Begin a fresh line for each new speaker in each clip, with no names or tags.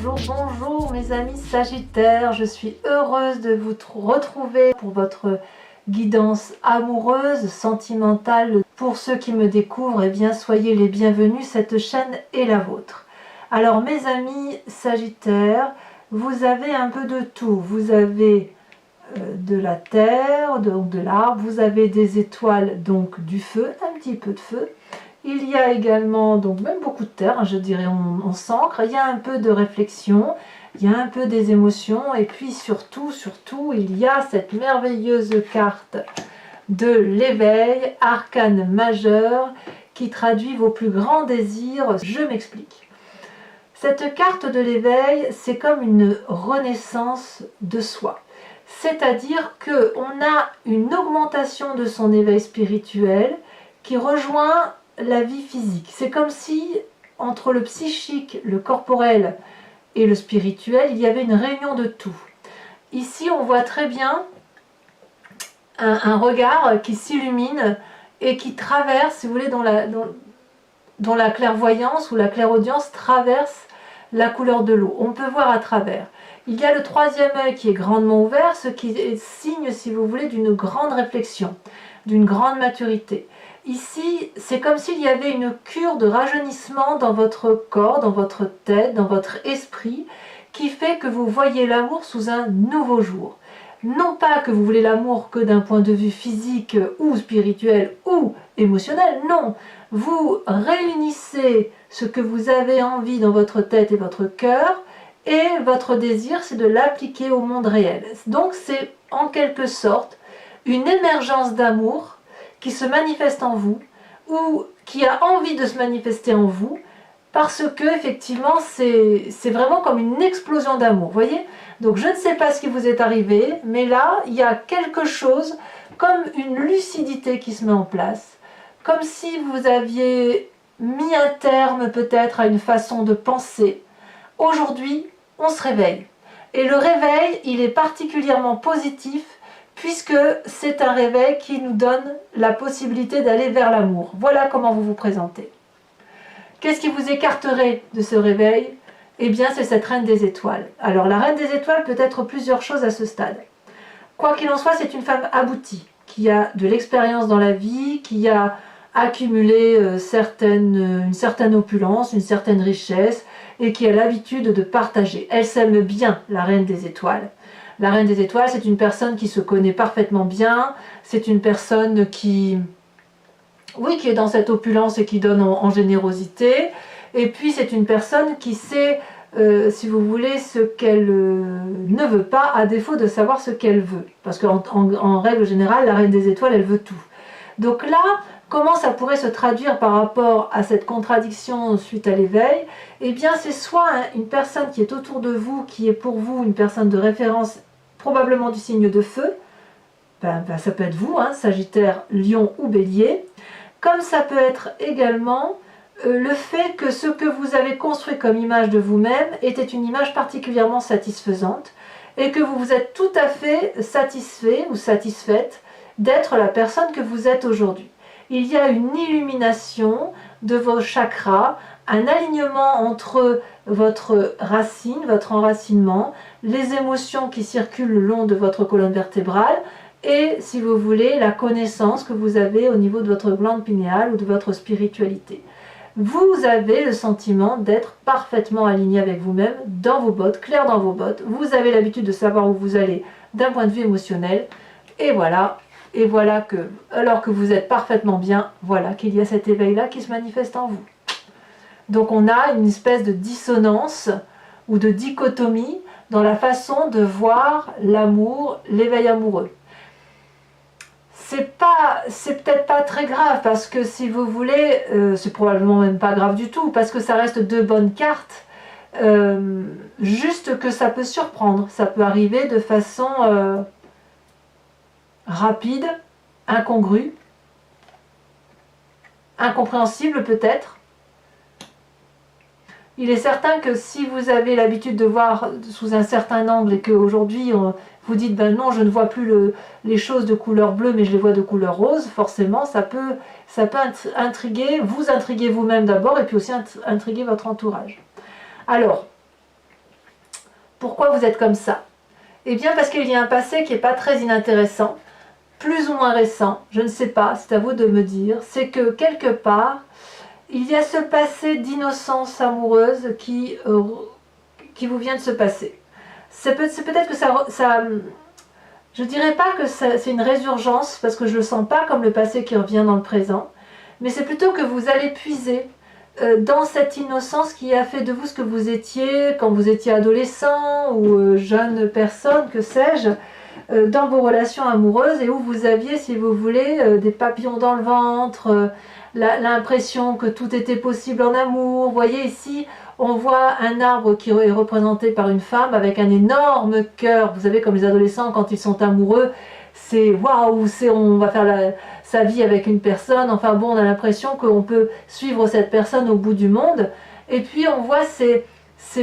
Bonjour mes amis Sagittaires, je suis heureuse de vous retrouver pour votre guidance amoureuse, sentimentale. Pour ceux qui me découvrent, eh bien soyez les bienvenus, cette chaîne est la vôtre. Alors mes amis Sagittaires, vous avez un peu de tout, vous avez de la terre, donc de l'arbre, vous avez des étoiles, donc du feu, un petit peu de feu. Il y a également, donc même beaucoup de terre, je dirais, on s'ancre, il y a un peu de réflexion, il y a un peu des émotions, et puis surtout, il y a cette merveilleuse carte de l'éveil, arcane majeur, qui traduit vos plus grands désirs. Je m'explique. Cette carte de l'éveil, c'est comme une renaissance de soi. C'est-à-dire qu'on a une augmentation de son éveil spirituel qui rejoint la vie physique. C'est comme si entre le psychique, le corporel et le spirituel, il y avait une réunion de tout. Ici, on voit très bien un regard qui s'illumine et qui traverse, si vous voulez, dont la clairvoyance ou la clairaudience traverse la couleur de l'eau. On peut voir à travers. Il y a le troisième œil qui est grandement ouvert, ce qui est signe, si vous voulez, d'une grande réflexion, d'une grande maturité. Ici, c'est comme s'il y avait une cure de rajeunissement dans votre corps, dans votre tête, dans votre esprit, qui fait que vous voyez l'amour sous un nouveau jour. Non pas que vous voulez l'amour que d'un point de vue physique ou spirituel ou émotionnel, non. Vous réunissez ce que vous avez envie dans votre tête et votre cœur, et votre désir, c'est de l'appliquer au monde réel. Donc c'est en quelque sorte une émergence d'amour qui se manifeste en vous, ou qui a envie de se manifester en vous, parce que effectivement c'est vraiment comme une explosion d'amour, voyez. Donc je ne sais pas ce qui vous est arrivé, mais là il y a quelque chose comme une lucidité qui se met en place, comme si vous aviez mis un terme peut-être à une façon de penser. Aujourd'hui on se réveille, et le réveil il est particulièrement positif, puisque c'est un réveil qui nous donne la possibilité d'aller vers l'amour. Voilà comment vous vous présentez. Qu'est-ce qui vous écarterait de ce réveil? Eh bien, c'est cette reine des étoiles. Alors, la reine des étoiles peut être plusieurs choses à ce stade. Quoi qu'il en soit, c'est une femme aboutie, qui a de l'expérience dans la vie, qui a accumulé une certaine opulence, une certaine richesse, et qui a l'habitude de partager. Elle s'aime bien, la reine des étoiles. La reine des étoiles, c'est une personne qui se connaît parfaitement bien, c'est une personne qui est dans cette opulence et qui donne en générosité, et puis c'est une personne qui sait, si vous voulez, ce qu'elle ne veut pas, à défaut de savoir ce qu'elle veut. Parce qu'en règle générale, la reine des étoiles, elle veut tout. Donc là, comment ça pourrait se traduire par rapport à cette contradiction suite à l'éveil? Eh bien, c'est soit une personne qui est autour de vous, qui est pour vous une personne de référence, probablement du signe de feu, ça peut être vous, Sagittaire, Lion ou Bélier, comme ça peut être également le fait que ce que vous avez construit comme image de vous-même était une image particulièrement satisfaisante, et que vous vous êtes tout à fait satisfait ou satisfaite d'être la personne que vous êtes aujourd'hui. Il y a une illumination de vos chakras, un alignement entre votre racine, votre enracinement, les émotions qui circulent le long de votre colonne vertébrale, et, si vous voulez, la connaissance que vous avez au niveau de votre glande pinéale ou de votre spiritualité. Vous avez le sentiment d'être parfaitement aligné avec vous-même, dans vos bottes, clair dans vos bottes. Vous avez l'habitude de savoir où vous allez d'un point de vue émotionnel, et voilà que, alors que vous êtes parfaitement bien, voilà qu'il y a cet éveil-là qui se manifeste en vous. Donc on a une espèce de dissonance ou de dichotomie dans la façon de voir l'amour, l'éveil amoureux. C'est peut-être pas très grave, parce que si vous voulez, c'est probablement même pas grave du tout, parce que ça reste deux bonnes cartes, juste que ça peut surprendre, ça peut arriver de façon rapide, incongrue, incompréhensible peut-être. Il est certain que si vous avez l'habitude de voir sous un certain angle et qu'aujourd'hui vous dites ben non, je ne vois plus les choses de couleur bleue mais je les vois de couleur rose, forcément ça peut vous intriguer vous-même d'abord, et puis aussi intriguer votre entourage. Alors, Pourquoi vous êtes comme ça? Eh bien parce qu'il y a un passé qui n'est pas très inintéressant, plus ou moins récent, je ne sais pas, c'est à vous de me dire. C'est que quelque part, il y a ce passé d'innocence amoureuse qui vous vient de se passer. C'est peut-être que ça je dirais pas que c'est une résurgence, parce que je le sens pas comme le passé qui revient dans le présent, mais c'est plutôt que vous allez puiser dans cette innocence qui a fait de vous ce que vous étiez quand vous étiez adolescent ou jeune personne, que sais-je, dans vos relations amoureuses, et où vous aviez, si vous voulez, des papillons dans le ventre, l'impression que tout était possible en amour. Vous voyez ici, on voit un arbre qui est représenté par une femme avec un énorme cœur. Vous savez, comme les adolescents, quand ils sont amoureux, c'est waouh, on va faire sa vie avec une personne. Enfin bon, on a l'impression qu'on peut suivre cette personne au bout du monde. Et puis on voit ces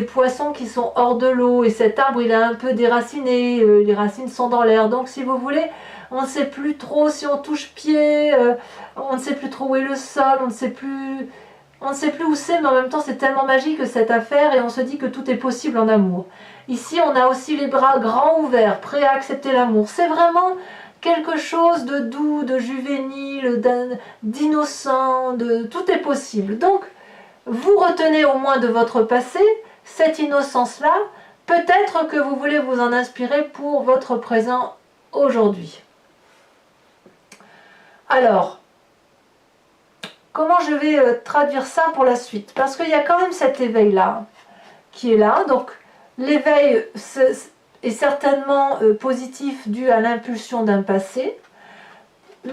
poissons qui sont hors de l'eau, et cet arbre il est un peu déraciné, les racines sont dans l'air. Donc si vous voulez, on ne sait plus trop si on touche pied, on ne sait plus trop où est le sol, on ne sait plus où c'est, mais en même temps c'est tellement magique cette affaire, et on se dit que tout est possible en amour. Ici on a aussi les bras grands ouverts, prêts à accepter l'amour. C'est vraiment quelque chose de doux, de juvénile, d'innocent, tout est possible. Donc vous retenez au moins de votre passé cette innocence-là. Peut-être que vous voulez vous en inspirer pour votre présent aujourd'hui. Alors, comment je vais traduire ça pour la suite? Parce qu'il y a quand même cet éveil-là qui est là. Donc, l'éveil est certainement positif dû à l'impulsion d'un passé.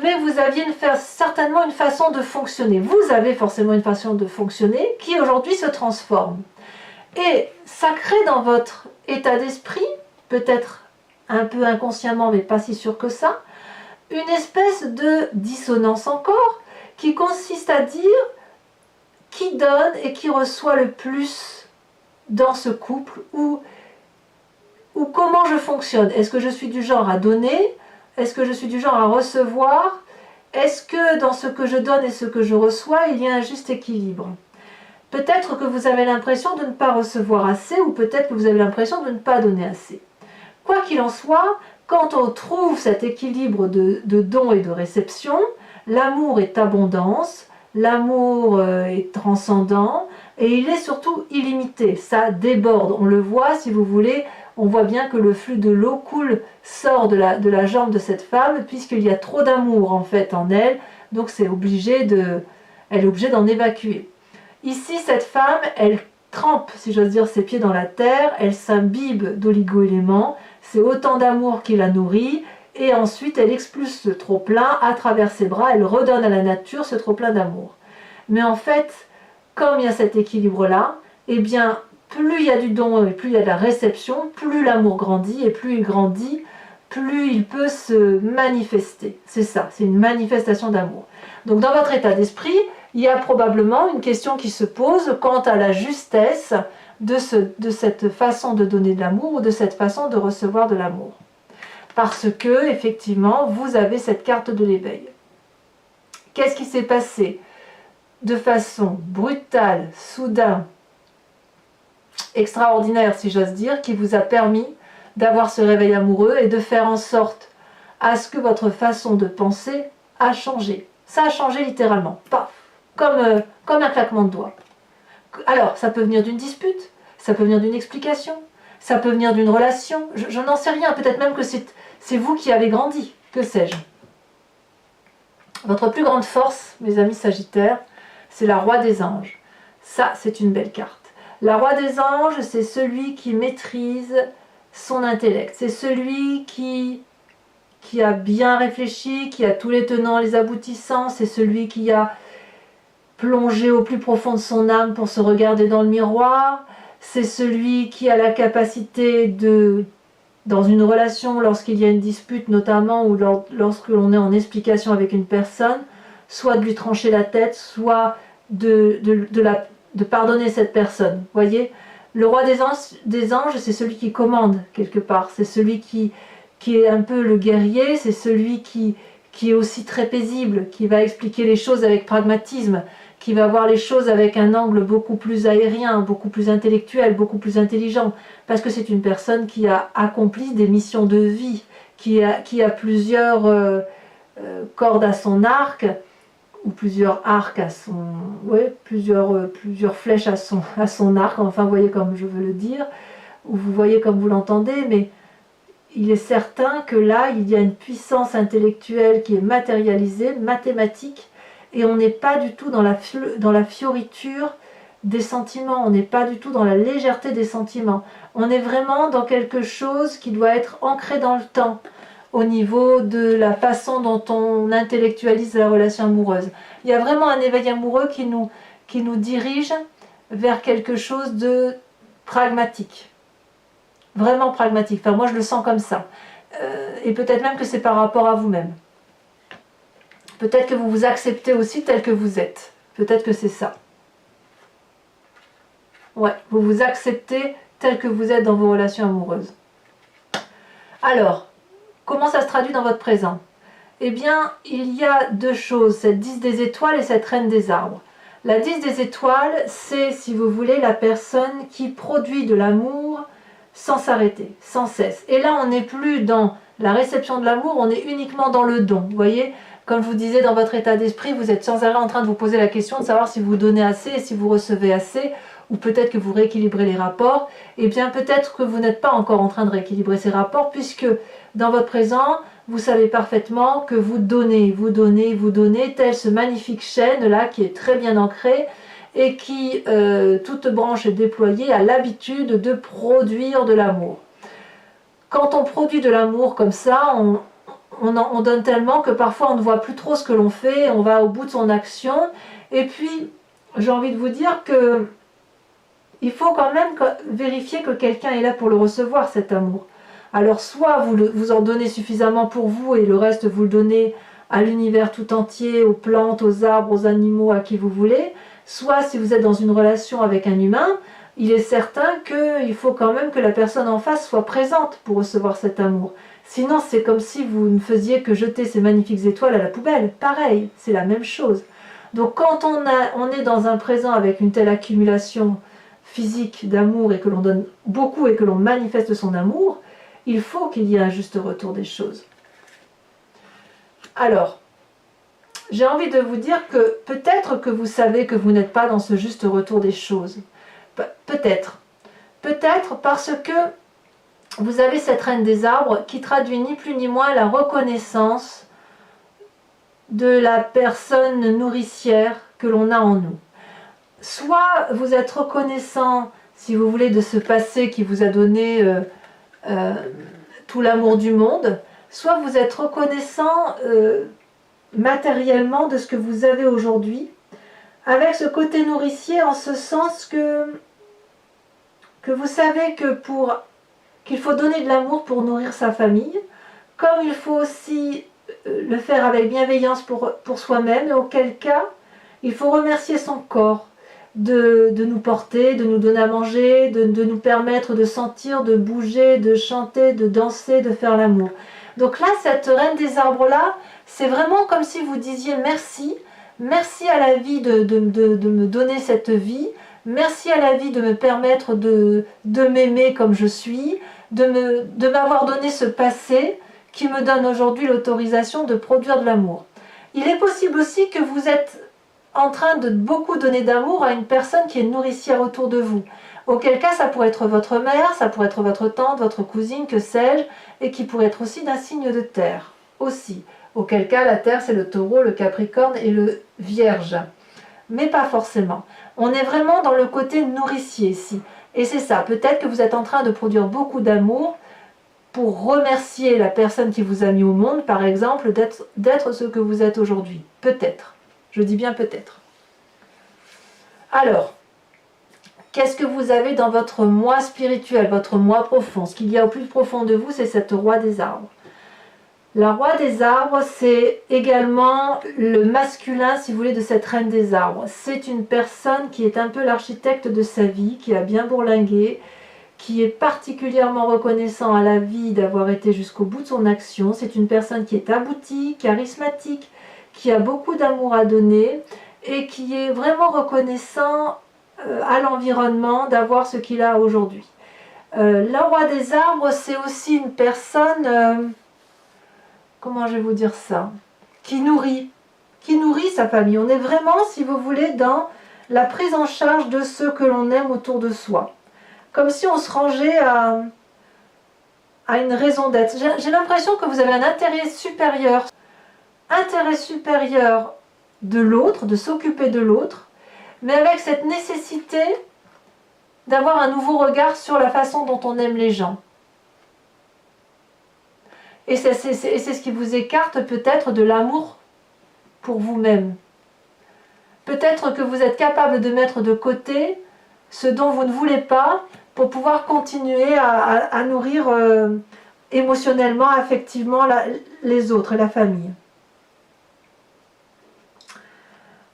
Mais vous aviez certainement une façon de fonctionner. Vous avez forcément une façon de fonctionner qui aujourd'hui se transforme. Et ça crée dans votre état d'esprit, peut-être un peu inconsciemment, mais pas si sûr que ça, une espèce de dissonance encore, qui consiste à dire qui donne et qui reçoit le plus dans ce couple, ou comment je fonctionne. Est-ce que je suis du genre à donner? Est-ce que je suis du genre à recevoir? Est-ce que dans ce que je donne et ce que je reçois, il y a un juste équilibre? Peut-être que vous avez l'impression de ne pas recevoir assez, ou peut-être que vous avez l'impression de ne pas donner assez. Quoi qu'il en soit, quand on trouve cet équilibre de don et de réception, l'amour est abondance, l'amour est transcendant, et il est surtout illimité. Ça déborde, on le voit si vous voulez, on voit bien que le flux de l'eau sort de la jambe de cette femme, puisqu'il y a trop d'amour en fait en elle, donc elle est obligée d'en évacuer. Ici, cette femme, elle trempe, si j'ose dire, ses pieds dans la terre, elle s'imbibe d'oligo-éléments, c'est autant d'amour qui la nourrit, et ensuite elle expulse ce trop-plein à travers ses bras, elle redonne à la nature ce trop-plein d'amour. Mais en fait, comme il y a cet équilibre-là, eh bien, plus il y a du don et plus il y a de la réception, plus l'amour grandit, et plus il grandit, plus il peut se manifester. C'est ça, c'est une manifestation d'amour. Donc dans votre état d'esprit, il y a probablement une question qui se pose quant à la justesse de cette façon de donner de l'amour ou de cette façon de recevoir de l'amour. Parce que, effectivement, vous avez cette carte de l'éveil. Qu'est-ce qui s'est passé de façon brutale, soudain, extraordinaire, si j'ose dire, qui vous a permis d'avoir ce réveil amoureux et de faire en sorte à ce que votre façon de penser a changé. Ça a changé littéralement, paf, comme un claquement de doigts. Alors, ça peut venir d'une dispute, ça peut venir d'une explication, ça peut venir d'une relation, je n'en sais rien, peut-être même que c'est vous qui avez grandi, que sais-je. Votre plus grande force, mes amis Sagittaires, c'est la Roi des Anges. Ça, c'est une belle carte. La Roi des Anges, c'est celui qui maîtrise son intellect, c'est celui qui a bien réfléchi, qui a tous les tenants, les aboutissants, c'est celui qui a plongé au plus profond de son âme pour se regarder dans le miroir, c'est celui qui a la capacité dans une relation, lorsqu'il y a une dispute notamment, ou lorsque l'on est en explication avec une personne, soit de lui trancher la tête, soit de pardonner cette personne. Vous voyez, le Roi des anges, c'est celui qui commande quelque part, c'est celui qui est un peu le guerrier, c'est celui qui est aussi très paisible, qui va expliquer les choses avec pragmatisme, qui va voir les choses avec un angle beaucoup plus aérien, beaucoup plus intellectuel, beaucoup plus intelligent, parce que c'est une personne qui a accompli des missions de vie, qui a plusieurs cordes à son arc, ou plusieurs arcs à son... Ouais, plusieurs flèches à son arc, enfin vous voyez comme je veux le dire, ou vous voyez comme vous l'entendez, mais il est certain que là, il y a une puissance intellectuelle qui est matérialisée, mathématique, et on n'est pas du tout dans la fioriture des sentiments, on n'est pas du tout dans la légèreté des sentiments. On est vraiment dans quelque chose qui doit être ancré dans le temps, au niveau de la façon dont on intellectualise la relation amoureuse. Il y a vraiment un éveil amoureux qui nous dirige vers quelque chose de pragmatique. Vraiment pragmatique. Enfin, moi, je le sens comme ça. Et peut-être même que c'est par rapport à vous-même. Peut-être que vous vous acceptez aussi tel que vous êtes. Peut-être que c'est ça. Ouais, vous vous acceptez tel que vous êtes dans vos relations amoureuses. Alors, comment ça se traduit dans votre présent? Eh bien, il y a deux choses, cette 10 des étoiles et cette reine des arbres. La 10 des étoiles, c'est, si vous voulez, la personne qui produit de l'amour sans s'arrêter, sans cesse. Et là, on n'est plus dans la réception de l'amour, on est uniquement dans le don. Vous voyez, comme je vous disais, dans votre état d'esprit, vous êtes sans arrêt en train de vous poser la question de savoir si vous donnez assez et si vous recevez assez, ou peut-être que vous rééquilibrez les rapports. Eh bien, peut-être que vous n'êtes pas encore en train de rééquilibrer ces rapports, puisque dans votre présent, vous savez parfaitement que vous donnez, telle ce magnifique chaîne-là qui est très bien ancrée, et qui, toute branche est déployée, a l'habitude de produire de l'amour. Quand on produit de l'amour comme ça, on donne tellement que parfois on ne voit plus trop ce que l'on fait, on va au bout de son action, et puis j'ai envie de vous dire que il faut quand même vérifier que quelqu'un est là pour le recevoir, cet amour. Alors soit vous en donnez suffisamment pour vous et le reste vous le donnez à l'univers tout entier, aux plantes, aux arbres, aux animaux, à qui vous voulez, soit si vous êtes dans une relation avec un humain, il est certain qu'il faut quand même que la personne en face soit présente pour recevoir cet amour. Sinon, c'est comme si vous ne faisiez que jeter ces magnifiques étoiles à la poubelle. Pareil, c'est la même chose. Donc quand on est dans un présent avec une telle accumulation physique d'amour et que l'on donne beaucoup et que l'on manifeste son amour, il faut qu'il y ait un juste retour des choses. Alors, j'ai envie de vous dire que peut-être que vous savez que vous n'êtes pas dans ce juste retour des choses. Peut-être. Peut-être parce que vous avez cette reine des arbres qui traduit ni plus ni moins la reconnaissance de la personne nourricière que l'on a en nous. Soit vous êtes reconnaissant, si vous voulez, de ce passé qui vous a donné tout l'amour du monde, soit vous êtes reconnaissant matériellement de ce que vous avez aujourd'hui, avec ce côté nourricier en ce sens que vous savez que qu'il faut donner de l'amour pour nourrir sa famille, comme il faut aussi le faire avec bienveillance pour soi-même, et auquel cas il faut remercier son corps de nous porter, de nous donner à manger, de nous permettre de sentir, de bouger, de chanter, de danser, de faire l'amour. Donc là, cette reine des arbres-là, c'est vraiment comme si vous disiez merci, merci à la vie de me donner cette vie, merci à la vie de me permettre de m'aimer comme je suis, de m'avoir donné ce passé qui me donne aujourd'hui l'autorisation de produire de l'amour. Il est possible aussi que vous êtes en train de beaucoup donner d'amour à une personne qui est nourricière autour de vous. Auquel cas, ça pourrait être votre mère, ça pourrait être votre tante, votre cousine, que sais-je, et qui pourrait être aussi d'un signe de terre, aussi. Auquel cas, la terre, c'est le taureau, le capricorne et le vierge. Mais pas forcément. On est vraiment dans le côté nourricier ici. Et c'est ça, peut-être que vous êtes en train de produire beaucoup d'amour pour remercier la personne qui vous a mis au monde, par exemple, d'être ce que vous êtes aujourd'hui. Peut-être. Je dis bien peut-être. Alors, qu'est-ce que vous avez dans votre moi spirituel, votre moi profond? Ce qu'il y a au plus profond de vous, c'est cette roi des arbres. La roi des arbres, c'est également le masculin, si vous voulez, de cette reine des arbres. C'est une personne qui est un peu l'architecte de sa vie, qui a bien bourlingué, qui est particulièrement reconnaissant à la vie d'avoir été jusqu'au bout de son action. C'est une personne qui est aboutie, charismatique, qui a beaucoup d'amour à donner et qui est vraiment reconnaissant à l'environnement d'avoir ce qu'il a aujourd'hui. Le roi des arbres, c'est aussi une personne, comment je vais vous dire ça, qui nourrit sa famille. On est vraiment, si vous voulez, dans la prise en charge de ceux que l'on aime autour de soi. Comme si on se rangeait à une raison d'être. J'ai l'impression que vous avez un intérêt supérieur de l'autre, de s'occuper de l'autre, mais avec cette nécessité d'avoir un nouveau regard sur la façon dont on aime les gens. Et c'est ce qui vous écarte peut-être de l'amour pour vous-même. Peut-être que vous êtes capable de mettre de côté ce dont vous ne voulez pas pour pouvoir continuer à nourrir émotionnellement, affectivement les autres, la famille.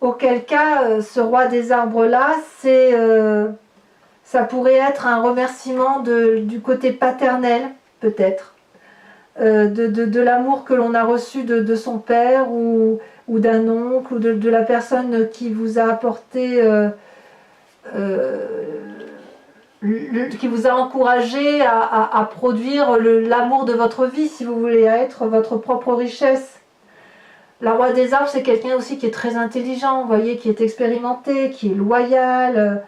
Auquel cas, ce roi des arbres-là, ça pourrait être un remerciement du côté paternel, peut-être, de l'amour que l'on a reçu de son père ou d'un oncle, ou de la personne qui vous a apporté, qui vous a encouragé à produire l'amour de votre vie, si vous voulez, à être votre propre richesse. La roi des arbres, c'est quelqu'un aussi qui est très intelligent, vous voyez, qui est expérimenté, qui est loyal.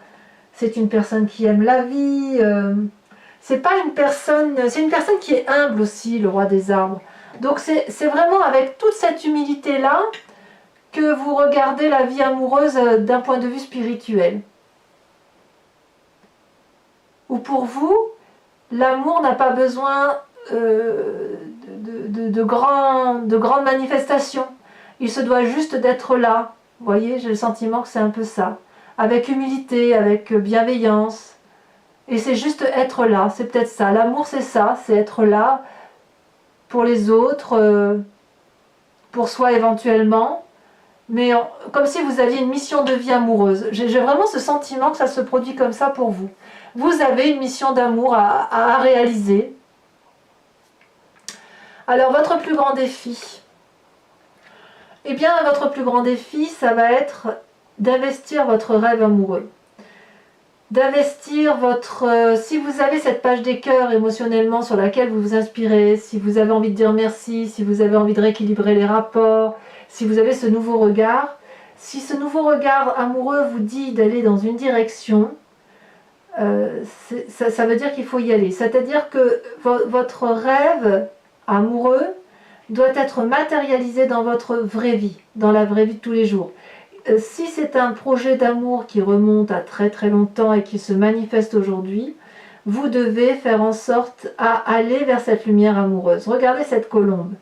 C'est une personne qui aime la vie. C'est une personne qui est humble aussi, le roi des arbres. Donc c'est vraiment avec toute cette humilité-là que vous regardez la vie amoureuse d'un point de vue spirituel. Ou pour vous, l'amour n'a pas besoin de grandes manifestations. Il se doit juste d'être là. Vous voyez, j'ai le sentiment que c'est un peu ça. Avec humilité, avec bienveillance. Et c'est juste être là, c'est peut-être ça. L'amour, c'est ça, c'est être là pour les autres, pour soi éventuellement. Mais comme si vous aviez une mission de vie amoureuse. J'ai vraiment ce sentiment que ça se produit comme ça pour vous. Vous avez une mission d'amour à réaliser. Alors, votre plus grand défi, eh bien, votre plus grand défi, ça va être d'investir votre rêve amoureux. D'investir si vous avez cette page des cœurs émotionnellement sur laquelle vous vous inspirez, si vous avez envie de dire merci, si vous avez envie de rééquilibrer les rapports, si vous avez ce nouveau regard, si ce nouveau regard amoureux vous dit d'aller dans une direction, ça veut dire qu'il faut y aller. C'est-à-dire que votre rêve amoureux doit être matérialisé dans votre vraie vie, dans la vraie vie de tous les jours. Si c'est un projet d'amour qui remonte à très très longtemps et qui se manifeste aujourd'hui, vous devez faire en sorte à aller vers cette lumière amoureuse. Regardez cette colombe.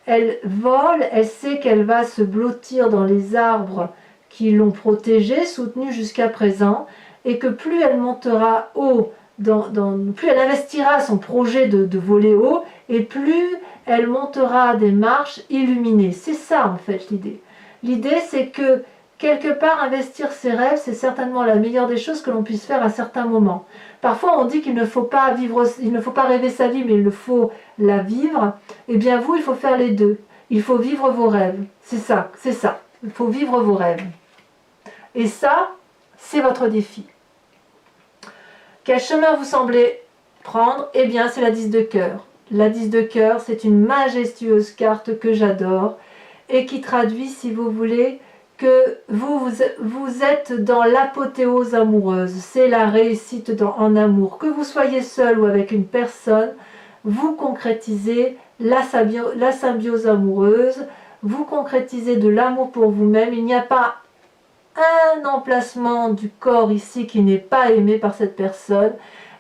Elle vole, elle sait qu'elle va se blottir dans les arbres qui l'ont protégée, soutenue jusqu'à présent, et que plus elle montera haut, plus elle investira son projet de voler haut, et plus elle montera des marches illuminées. C'est ça en fait l'idée. L'idée c'est que quelque part investir ses rêves, c'est certainement la meilleure des choses que l'on puisse faire à certains moments. Parfois on dit qu'il ne faut pas rêver sa vie, mais il faut la vivre. Eh bien vous, il faut faire les deux. Il faut vivre vos rêves. C'est ça. Il faut vivre vos rêves. Et ça, c'est votre défi. Quel chemin vous semblez prendre? Eh bien, c'est la 10 de cœur. La 10 de cœur, c'est une majestueuse carte que j'adore et qui traduit, si vous voulez, que vous êtes dans l'apothéose amoureuse. C'est la réussite en amour. Que vous soyez seul ou avec une personne, vous concrétisez la symbiose amoureuse, vous concrétisez de l'amour pour vous-même. Il n'y a pas un emplacement du corps ici qui n'est pas aimé par cette personne.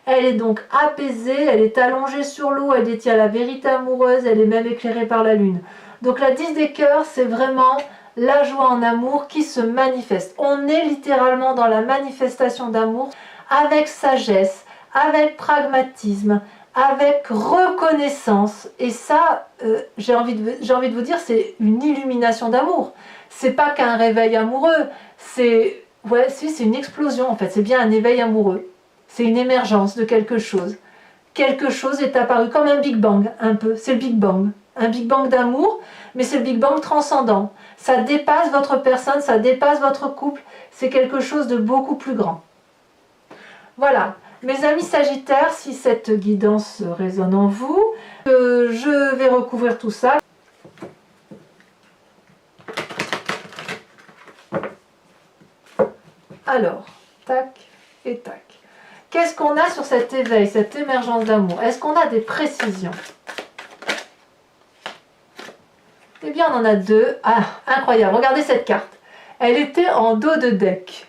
Elle est donc apaisée, elle est allongée sur l'eau, elle détient la vérité amoureuse, elle est même éclairée par la lune. Donc la 10 des cœurs, c'est vraiment la joie en amour qui se manifeste. On est littéralement dans la manifestation d'amour avec sagesse, avec pragmatisme, avec reconnaissance. Et ça, j'ai envie de vous dire, c'est une illumination d'amour. C'est pas qu'un réveil amoureux, c'est une explosion en fait, c'est bien un éveil amoureux. C'est une émergence de quelque chose. Quelque chose est apparu comme un Big Bang, un peu, c'est le Big Bang. un Big Bang d'amour, mais c'est le Big Bang transcendant. Ça dépasse votre personne, ça dépasse votre couple, c'est quelque chose de beaucoup plus grand. Voilà, mes amis Sagittaires, si cette guidance résonne en vous, je vais recouvrir tout ça. Alors, tac et tac. Qu'est-ce qu'on a sur cet éveil, cette émergence d'amour? Est-ce qu'on a des précisions? Eh bien, on en a deux. Ah, incroyable. Regardez cette carte. Elle était en dos de deck.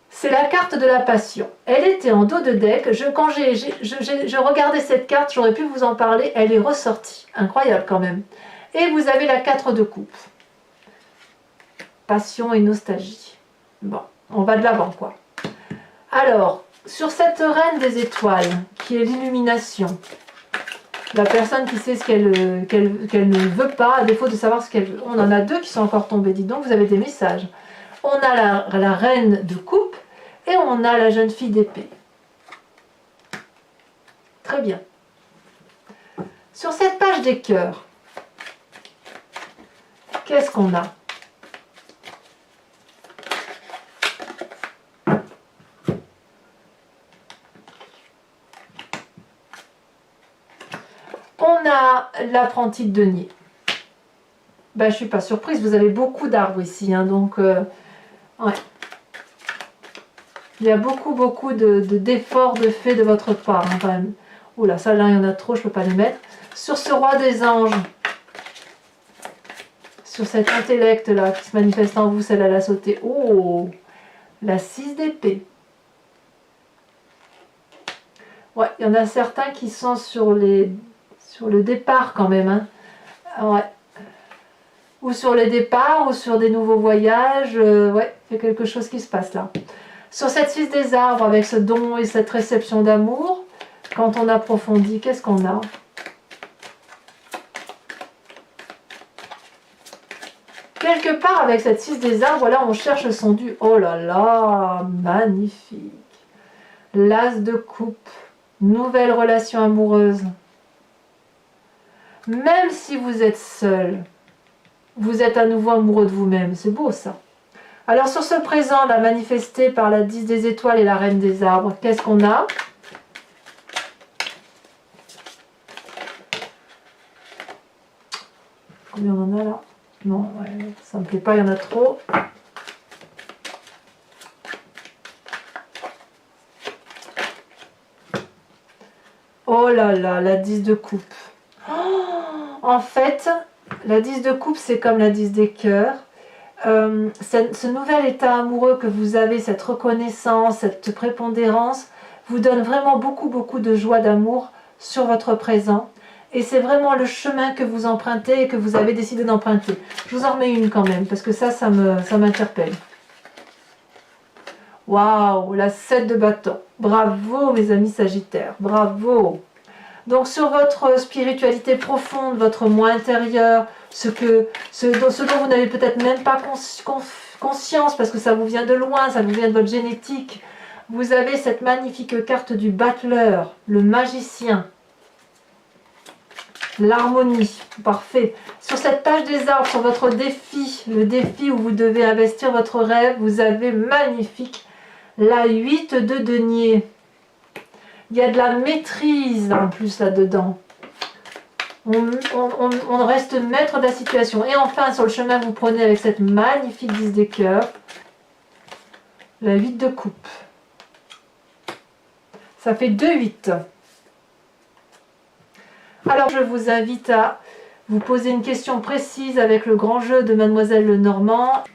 C'est la carte de la passion. Elle était en dos de deck. Quand je regardais cette carte, j'aurais pu vous en parler. Elle est ressortie. Incroyable quand même. Et vous avez la 4 de coupe. Passion et nostalgie. Bon, on va de l'avant, quoi. Alors, sur cette reine des étoiles, qui est l'illumination, la personne qui sait ce qu'elle ne veut pas, à défaut de savoir ce qu'elle veut. On en a deux qui sont encore tombés, dites donc, vous avez des messages. On a la reine de coupe et on a la jeune fille d'épée. Très bien. Sur cette page des cœurs, qu'est-ce qu'on a? On a l'apprenti de denier. Ben, je ne suis pas surprise, vous avez beaucoup d'arbres ici, hein, donc ouais. Il y a beaucoup d'efforts de fait de votre part. Hein, quand même. Oula, ça là, il y en a trop, je ne peux pas les mettre. Sur ce roi des anges, sur cet intellect là qui se manifeste en vous, celle-là, elle a sauté. Oh, la 6 d'épée. Ouais, il y en a certains qui sont sur le départ quand même. Hein. Ouais. Ou sur les départs, ou sur des nouveaux voyages. Ouais, il y a quelque chose qui se passe là. Sur cette 6 des arbres, avec ce don et cette réception d'amour, quand on approfondit, qu'est-ce qu'on a? Quelque part, avec cette 6 des arbres, voilà, on cherche son dû. Oh là là, magnifique. L'as de coupe, nouvelle relation amoureuse. Même si vous êtes seul, vous êtes à nouveau amoureux de vous-même. C'est beau ça. Alors sur ce présent, là, manifesté par la 10 des étoiles et la reine des arbres, qu'est-ce qu'on a? Combien on en a là? Non, ouais, ça ne me plaît pas, il y en a trop. Oh là là, la 10 de coupe. Oh, en fait, la 10 de coupe, c'est comme la 10 des cœurs. Ce nouvel état amoureux que vous avez, cette reconnaissance, cette prépondérance, vous donne vraiment beaucoup de joie d'amour sur votre présent. Et c'est vraiment le chemin que vous empruntez et que vous avez décidé d'emprunter. Je vous en remets une quand même, parce que ça m'interpelle. Waouh, la 7 de bâton. Bravo mes amis Sagittaires, bravo. Donc sur votre spiritualité profonde, votre moi intérieur, ce dont vous n'avez peut-être même pas conscience, parce que ça vous vient de loin, ça vous vient de votre génétique, vous avez cette magnifique carte du battleur, le magicien. L'harmonie, parfait. Sur cette page des arbres, sur votre défi, le défi où vous devez investir votre rêve, vous avez magnifique la 8 de denier. Il y a de la maîtrise en plus là-dedans. On reste maître de la situation. Et enfin, sur le chemin que vous prenez avec cette magnifique 10 des cœurs, la 8 de coupe. Ça fait 2-8. Alors, je vous invite à vous poser une question précise avec le grand jeu de Mademoiselle Lenormand.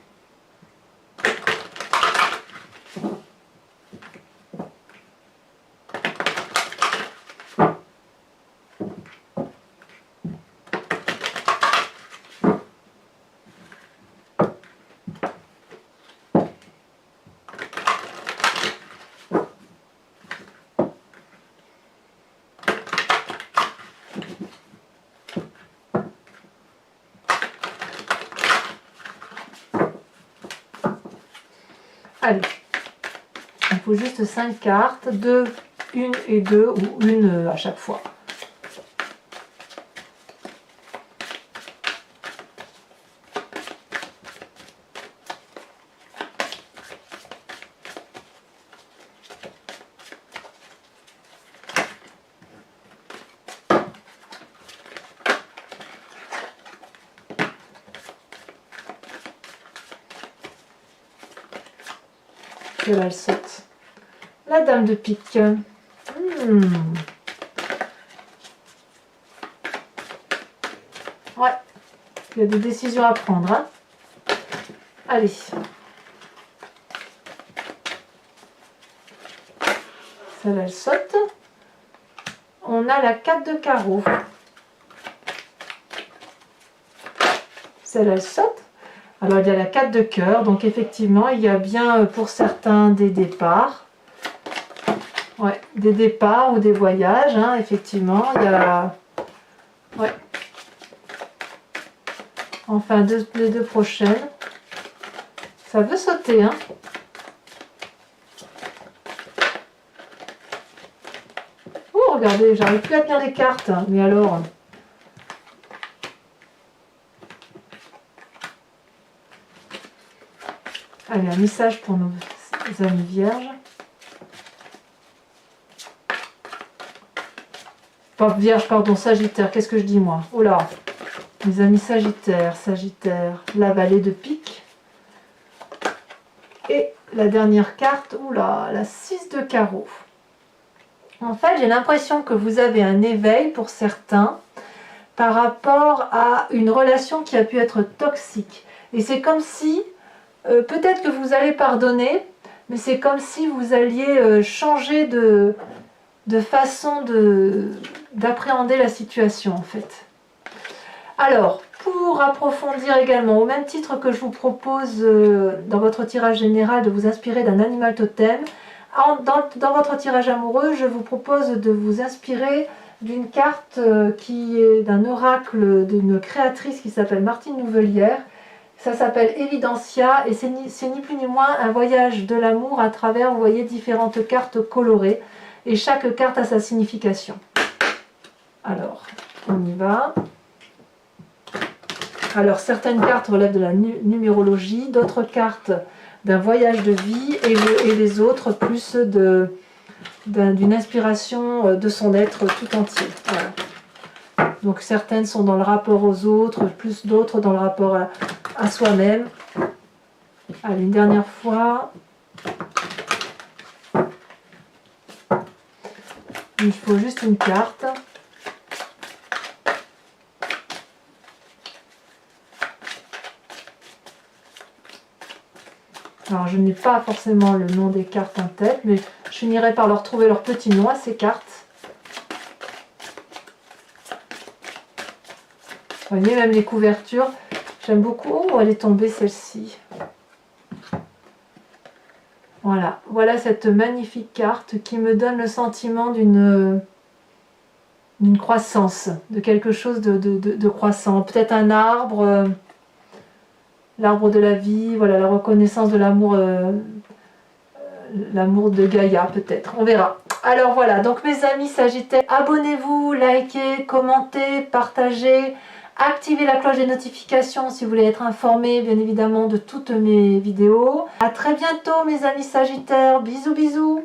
Allez, il faut juste 5 cartes, 2, 1 et 2, ou une à chaque fois. Celle-là, elle saute. La dame de pique. Ouais, il y a des décisions à prendre. Hein. Allez. Celle-là, elle saute. On a la 4 de carreau. Celle-là, elle saute. Alors, il y a la 4 de cœur. Donc, effectivement, il y a bien pour certains des départs. Ouais, des départs ou des voyages. Hein, effectivement, il y a... Ouais. Enfin, les deux prochaines. Ça veut sauter, hein. Oh, regardez, j'arrive plus à tenir les cartes. Mais alors... Allez, un message pour nos amis vierges. Pas vierge, pardon, sagittaire. Qu'est-ce que je dis, moi? Oh là, mes amis sagittaires, la vallée de pique. Et la dernière carte, oula, la 6 de carreau. En fait, j'ai l'impression que vous avez un éveil pour certains par rapport à une relation qui a pu être toxique. Et c'est comme si, peut-être que vous allez pardonner, mais c'est comme si vous alliez changer de façon d'appréhender la situation en fait. Alors, pour approfondir également, au même titre que je vous propose dans votre tirage général de vous inspirer d'un animal totem, dans votre tirage amoureux, je vous propose de vous inspirer d'une carte qui est d'un oracle d'une créatrice qui s'appelle Martine Nouvelière. Ça s'appelle Evidencia et c'est ni plus ni moins un voyage de l'amour à travers, vous voyez, différentes cartes colorées. Et chaque carte a sa signification. Alors, on y va. Alors, certaines cartes relèvent de la numérologie, d'autres cartes d'un voyage de vie et les autres plus d'une inspiration de son être tout entier. Voilà. Donc, certaines sont dans le rapport aux autres, plus d'autres dans le rapport à soi-même. Allez, une dernière fois. Il faut juste une carte. Alors, je n'ai pas forcément le nom des cartes en tête, mais je finirai par leur trouver leur petit nom à ces cartes. Vous voyez, même les couvertures, j'aime beaucoup. Oh, elle est tombée celle-ci. Voilà, voilà cette magnifique carte qui me donne le sentiment d'une croissance, de quelque chose de croissant. Peut-être un arbre, l'arbre de la vie, voilà, la reconnaissance de l'amour, l'amour de Gaïa peut-être, on verra. Alors voilà, donc mes amis Sagittaires, abonnez-vous, likez, commentez, partagez, activez la cloche des notifications si vous voulez être informé bien évidemment de toutes mes vidéos. A très bientôt mes amis Sagittaires, bisous bisous.